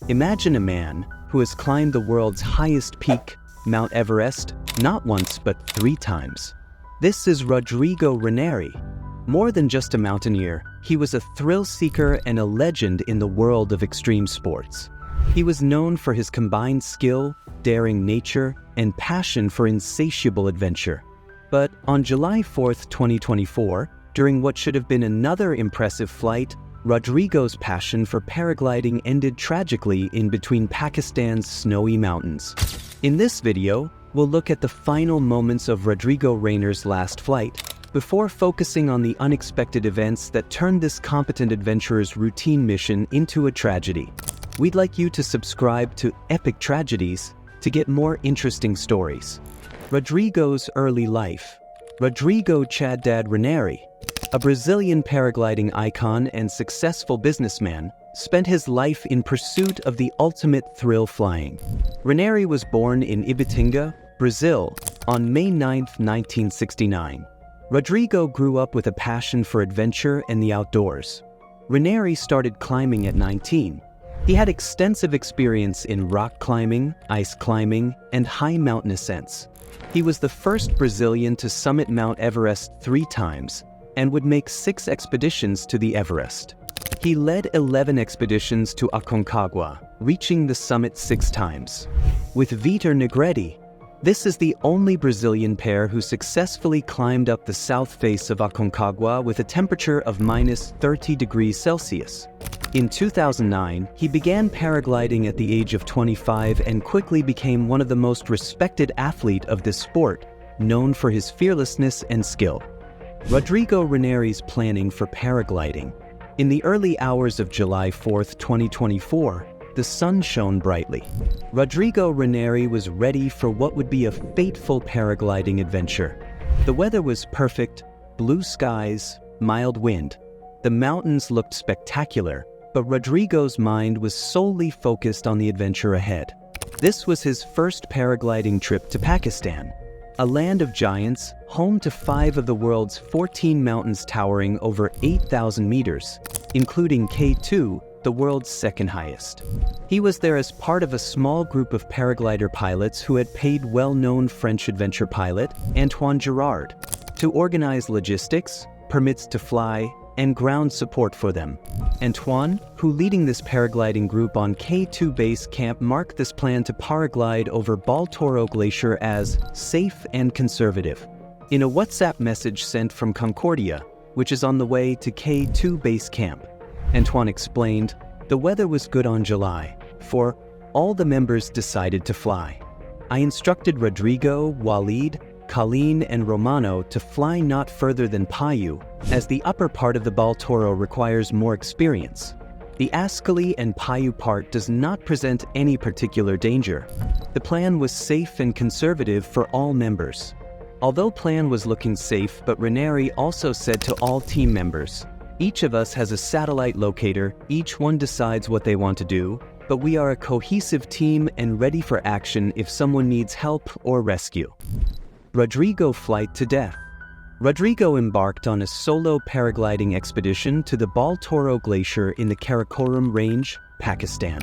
Imagine a man who has climbed the world's highest peak, Mount Everest, not once but 3 times. This is Rodrigo Raineri. More than just a mountaineer, he was a thrill seeker and a legend in the world of extreme sports. He was known for his combined skill, daring nature, and passion for insatiable adventure. But on July 4, 2024, during what should have been another impressive flight, Rodrigo's passion for paragliding ended tragically in between Pakistan's snowy mountains. In this video, we'll look at the final moments of Rodrigo Raineri's last flight, before focusing on the unexpected events that turned this competent adventurer's routine mission into a tragedy. We'd like you to subscribe to Epic Tragedies to get more interesting stories. Rodrigo's early life. Rodrigo Chaddad Raineri, a Brazilian paragliding icon and successful businessman, spent his life in pursuit of the ultimate thrill flying. Raineri was born in Ipatinga, Brazil, on May 9, 1969. Rodrigo grew up with a passion for adventure and the outdoors. Raineri started climbing at 19. He had extensive experience in rock climbing, ice climbing, and high mountain ascents. He was the first Brazilian to summit Mount Everest 3 times, and would make 6 expeditions to the Everest. He led 11 expeditions to Aconcagua, reaching the summit 6 times. With Vitor Negretti, this is the only Brazilian pair who successfully climbed up the south face of Aconcagua with a temperature of -30 degrees Celsius. In 2009, he began paragliding at the age of 25 and quickly became one of the most respected athletes of this sport, known for his fearlessness and skill. Rodrigo Raineri's planning for paragliding. In the early hours of July 4, 2024, the sun shone brightly. Rodrigo Raineri was ready for what would be a fateful paragliding adventure. The weather was perfect, blue skies, mild wind. The mountains looked spectacular, but Rodrigo's mind was solely focused on the adventure ahead. This was his first paragliding trip to Pakistan, a land of giants, home to 5 of the world's 14 mountains towering over 8,000 meters, including K2, the world's 2nd highest. He was there as part of a small group of paraglider pilots who had paid well-known French adventure pilot Antoine Girard to organize logistics, permits to fly, and ground support for them. Antoine, who leading this paragliding group on K2 base camp, marked this plan to paraglide over Baltoro Glacier as safe and conservative. In a WhatsApp message sent from Concordia, which is on the way to K2 base camp, Antoine explained, "The weather was good on July, for all the members decided to fly. I instructed Rodrigo, Walid, Colleen, and Romano to fly not further than Payu, as the upper part of the Baltoro requires more experience. The Ascoli and Payu part does not present any particular danger. The plan was safe and conservative for all members." Although plan was looking safe, but Raineri also said to all team members, "Each of us has a satellite locator, each one decides what they want to do, but we are a cohesive team and ready for action if someone needs help or rescue." Rodrigo flight to death. Rodrigo embarked on a solo paragliding expedition to the Baltoro Glacier in the Karakoram Range, Pakistan.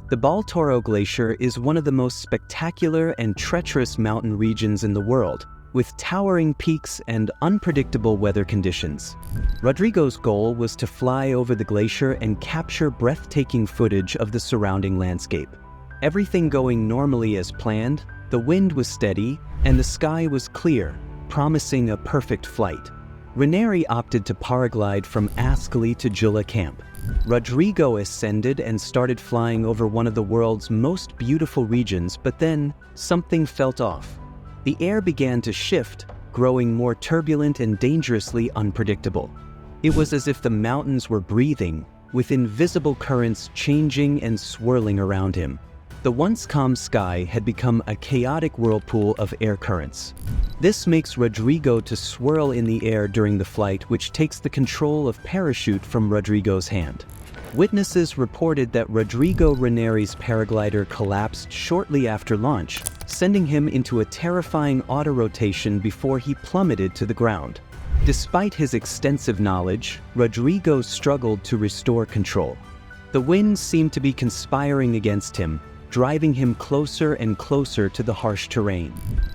The Baltoro Glacier is one of the most spectacular and treacherous mountain regions in the world, with towering peaks and unpredictable weather conditions. Rodrigo's goal was to fly over the glacier and capture breathtaking footage of the surrounding landscape. Everything going normally as planned, the wind was steady, and the sky was clear, promising a perfect flight. Raineri opted to paraglide from Ascoli to Jula Camp. Rodrigo ascended and started flying over one of the world's most beautiful regions, but then something felt off. The air began to shift, growing more turbulent and dangerously unpredictable. It was as if the mountains were breathing, with invisible currents changing and swirling around him. The once calm sky had become a chaotic whirlpool of air currents. This makes Rodrigo to swirl in the air during the flight, which takes the control of parachute from Rodrigo's hand. Witnesses reported that Rodrigo Raineri's paraglider collapsed shortly after launch, sending him into a terrifying auto-rotation before he plummeted to the ground. Despite his extensive knowledge, Rodrigo struggled to restore control. The The wind seemed to be conspiring against him, driving him closer and closer to the harsh terrain.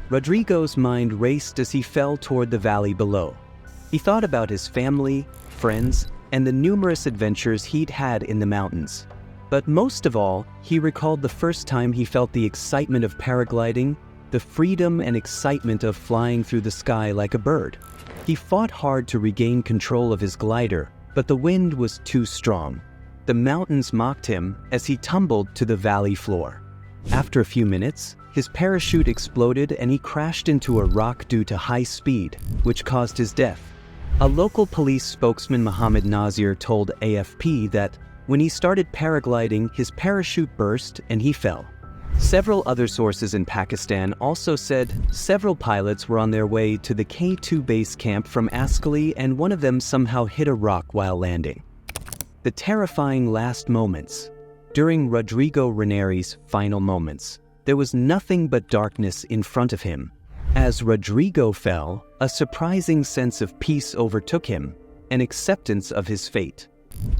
Rodrigo's mind raced as he fell toward the valley below. He thought about his family, friends, and the numerous adventures he'd had in the mountains. But most of all, he recalled the first time he felt the excitement of paragliding, the freedom and excitement of flying through the sky like a bird. He fought hard to regain control of his glider, but the wind was too strong. The mountains mocked him as he tumbled to the valley floor. After a few minutes, his parachute exploded and he crashed into a rock due to high speed, which caused his death. A local police spokesman, Mohammed Nazir, told AFP that when he started paragliding, his parachute burst and he fell. Several other sources in Pakistan also said several pilots were on their way to the K2 base camp from Ascoli and one of them somehow hit a rock while landing. The terrifying last moments. During Rodrigo Raineri's final moments, there was nothing but darkness in front of him. As Rodrigo fell, a surprising sense of peace overtook him, an acceptance of his fate.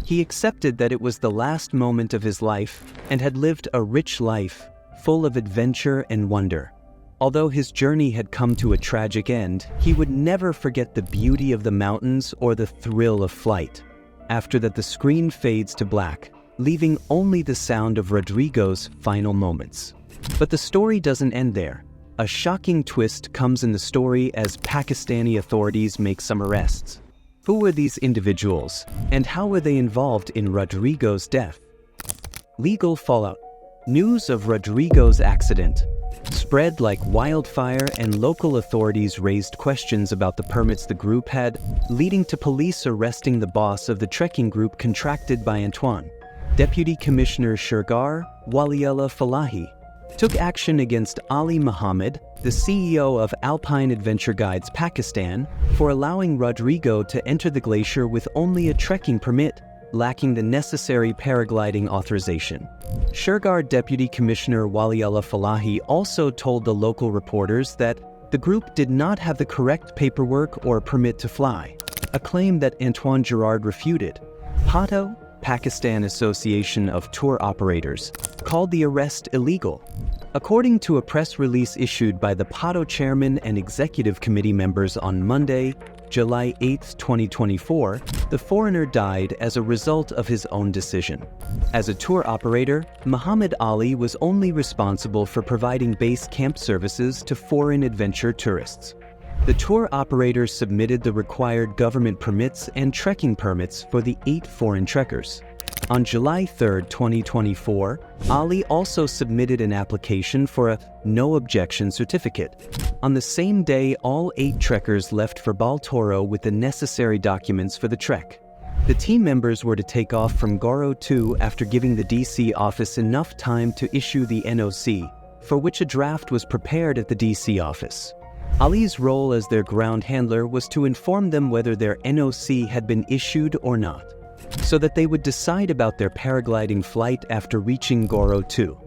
He accepted that it was the last moment of his life and had lived a rich life, full of adventure and wonder. Although his journey had come to a tragic end, he would never forget the beauty of the mountains or the thrill of flight. After that, the screen fades to black, leaving only the sound of Rodrigo's final moments. But the story doesn't end there. A shocking twist comes in the story as Pakistani authorities make some arrests. Who were these individuals, and how were they involved in Rodrigo's death? Legal fallout. News of Rodrigo's accident spread like wildfire, and local authorities raised questions about the permits the group had, leading to police arresting the boss of the trekking group contracted by Antoine. Deputy Commissioner Shergar Waliullah Falahi took action against Ali Muhammad, the CEO of Alpine Adventure Guides Pakistan, for allowing Rodrigo to enter the glacier with only a trekking permit, lacking the necessary paragliding authorization. Shergar Deputy Commissioner Waliullah Falahi also told the local reporters that the group did not have the correct paperwork or permit to fly, a claim that Antoine Girard refuted. PATO, Pakistan Association of Tour Operators, called the arrest illegal. According to a press release issued by the PATO chairman and executive committee members on Monday, July 8, 2024, the foreigner died as a result of his own decision. As a tour operator, Muhammad Ali was only responsible for providing base camp services to foreign adventure tourists. The tour operator submitted the required government permits and trekking permits for the 8 foreign trekkers. On July 3, 2024, Ali also submitted an application for a no objection certificate. On the same day, all 8 trekkers left for Baltoro with the necessary documents for the trek. The team members were to take off from Goro 2 after giving the DC office enough time to issue the NOC, for which a draft was prepared at the DC office. Ali's role as their ground handler was to inform them whether their NOC had been issued or not, so that they would decide about their paragliding flight after reaching Goro 2.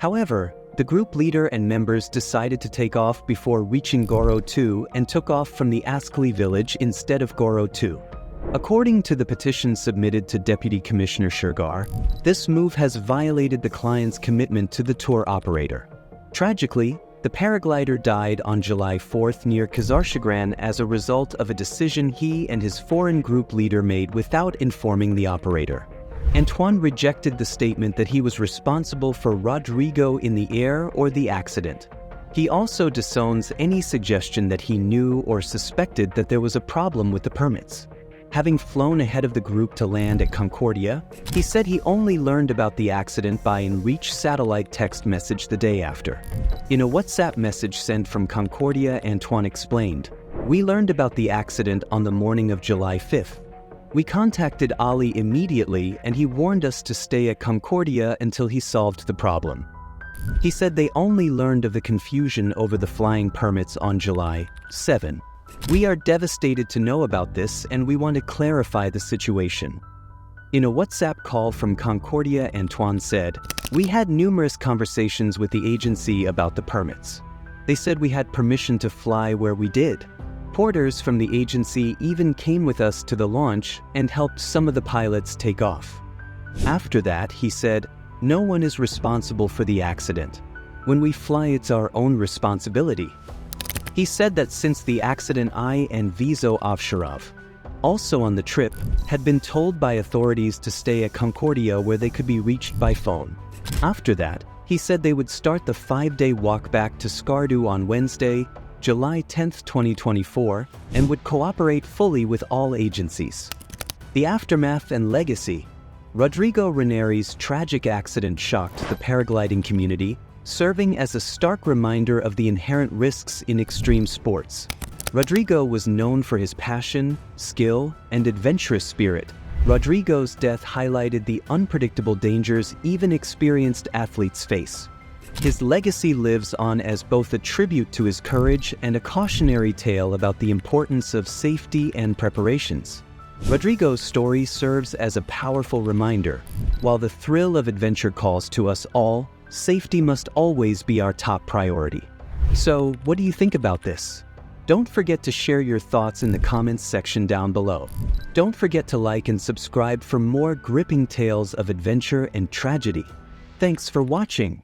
However, the group leader and members decided to take off before reaching Goro 2 and took off from the Ascoli village instead of Goro 2. According to the petition submitted to Deputy Commissioner Shergar, this move has violated the client's commitment to the tour operator. Tragically, the paraglider died on July 4th near Kasarshagran as a result of a decision he and his foreign group leader made without informing the operator. Antoine rejected the statement that he was responsible for Rodrigo in the air or the accident. He also disowns any suggestion that he knew or suspected that there was a problem with the permits. Having flown ahead of the group to land at Concordia, he said he only learned about the accident by an Reach satellite text message the day after. In a WhatsApp message sent from Concordia, Antoine explained, "We learned about the accident on the morning of July 5th. We contacted Ali immediately and he warned us to stay at Concordia until he solved the problem." He said they only learned of the confusion over the flying permits on July 7. "We are devastated to know about this and we want to clarify the situation." In a WhatsApp call from Concordia, Antoine said, "We had numerous conversations with the agency about the permits. They said we had permission to fly where we did. Porters from the agency even came with us to the launch and helped some of the pilots take off. After that, he said, "No one is responsible for the accident. When we fly, it's our own responsibility." He said that since the accident, I and Vizo Ovsharov, also on the trip, had been told by authorities to stay at Concordia where they could be reached by phone. After that, he said they would start the 5-day walk back to Skardu on Wednesday, July 10, 2024, and would cooperate fully with all agencies. The aftermath and legacy. Rodrigo Raineri's tragic accident shocked the paragliding community, serving as a stark reminder of the inherent risks in extreme sports. Rodrigo was known for his passion, skill, and adventurous spirit. Rodrigo's death highlighted the unpredictable dangers even experienced athletes face. His legacy lives on as both a tribute to his courage and a cautionary tale about the importance of safety and preparations. Rodrigo's story serves as a powerful reminder. While the thrill of adventure calls to us all, safety must always be our top priority. So, what do you think about this? Don't forget to share your thoughts in the comments section down below. Don't forget to like and subscribe for more gripping tales of adventure and tragedy. Thanks for watching.